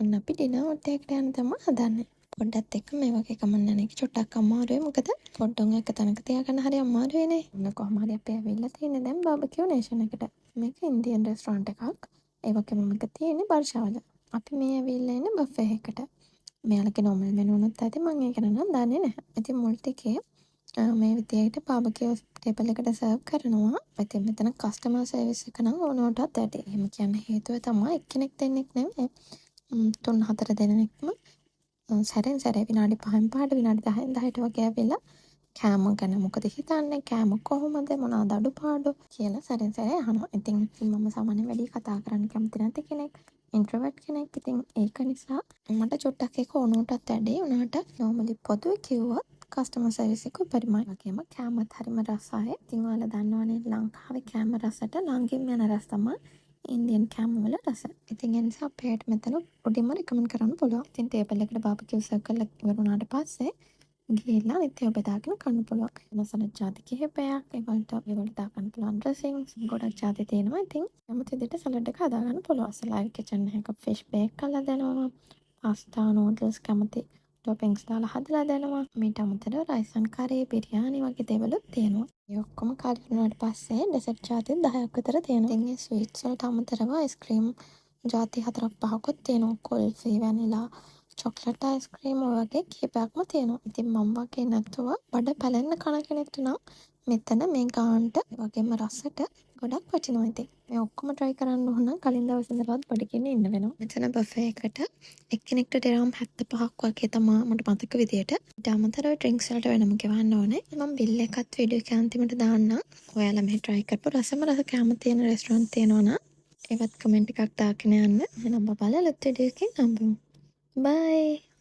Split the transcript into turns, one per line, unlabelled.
ඔන්න අපි ඩිනර් වට් එකකට යන්න තමයි හදන්නේ. පොඩ්ඩත් එක්ක මේ වගේ ගමන් යන එක චුට්ටක් අමාරුයි. මොකද පොඩ්ඩොන් එක තැනක තියාගන්න හරි අමාරුයිනේ. ඔන්න කොහොම හරි අපි ඇවිල්ලා තියෙන්නේ දැන් බාබකියු නේෂන් එකට. මේක ඉන්දියන් රෙස්ටොරන්ට් එකක්. ඒ වගේම මේක තියෙන්නේ බර්ෂාවල. අපි මේ ඇවිල්ලා ඉන්නේ බෆේ එකට. මෙයාලගේ normal menu උනත් ඇති මම ඒක නම් දන්නේ නැහැ. ඉතින් මුල් ටිකේ මේ විදියට බාබකියු ටේබල් එකට සර්ව් කරනවා. ඉතින් මෙතන කස්ටමර් සර්විස් එක නම් ඕනෝටත් ඇති. එහෙම කියන්න හේතුව තමයි එක්කෙනෙක් දෙන්නෙක් නෙමෙයි. 3-4 දෙනෙක්ම සැරෙන් සැරේ විනාඩි 5න් 5ට විනාඩි 10න් 10ට වගේ ඇවිල්ලා කෑම ගැන මොකද හිතන්නේ, කෑම කොහොමද, මොනවාද අඩුපාඩු කියලා සැරෙන් සැරේ අහනවා. ඉතින් මම සාමාන්‍යයෙන් වැඩි කතා කරන්න කැමති නැති කෙනෙක්, ඉන්ට්‍රොවර්ට් කෙනෙක්. ඉතින් ඒක නිසා මට චුට්ටක් ඒක ඕනෝටත් වැඩි. උනාට නෝමලි පොදුවේ කිව්වොත් කස්ටමර් සර්විස් එක උපරිමයි. වගේම කෑමත් හරිම රසයි. ඉතින් ඔයාලා දන්නවනේ ලංකාවේ කෑම රසට ළඟින්ම යන රස තමයි ඉන්දියන් කෑම වල රස. ඉතින් ඒ නිසා අපේට මෙතන උඩින්ම රිකමන්ඩ් කරන්න පුළුවන්. ඉතින් ටේබල් එකට බාබකියු සර්ව් කරලා ඉවර වුණාට පස්සේ ගිහිල්ලා අනිත් ඒවා බෙදාගෙන කන්න පුළුවන්. මසල ජාති කිහිපයක් ඒවලට දාගන්න පුළුවන් ඩ්‍රෙසින්ග්ස් ගොඩක් ජාති තියෙනවා. ඉතින් කැමති විදිහට සලාඩ් එක හදාගන්න පුළුවන්. ලයිව් කිචන් එකක ෆිෂ් බේක් කරලා දෙනවා. පාස්තා නූඩල්ස් කැමති ටොපින්ග්ස් දාලා හදලා දෙනවා. මීට අමතරව රයිස් ඇන්ඩ් කරි, බිරියානි වගේ දේවලුත් තියෙනවා. ඒ ඔක්කොම කාලි වුණාට පස්සේ ඩෙසර්ට් ජාති 10ක් විතර තියෙනවා. ඉතින් මේ ස්වීට්ස් වලට අමතරව අයිස්ක්‍රීම් ජාති 4-5කුත් තියෙනවා. කුල්ෆි, වැනිලා, චොක්ලට් අයිස්ක්‍රීම් ඔය වගේ කීපයක්ම තියෙනවා. ඉතින් මම වගේ නැතුව බඩ පැලෙන්න කන කෙනෙක්ට නම් මෙතන මේ ගානට වගේම රසට ගොඩක් වටිනවා. ඉතින් මේ ඔක්කොම try කරන්න ඕන නම් කලින් දවස් ඉඳලාවත් බඩගින්න ඉන්න වෙනවා. මෙතන buffet එකට එක්කෙනෙක්ට දිරහම් 75ක් වගේ තමයි මට මතක විදියට. ඊට අමතරව drinks වලට වෙනම ගෙවන්න ඕනේ. මම bill එකත් වීඩියෝ එක අන්තිමට දාන්නම්. ඔයාලා මෙහෙ try කරපු රසම රස කැම තියෙන රෙස්ටොරන්ට් තියෙනවා නම් ඒවත් කමෙන්ට් එකක් දාගෙන යන්න. එහෙනම් බලලා වීඩියෝ එකකින් හම්බෙමු. Bye.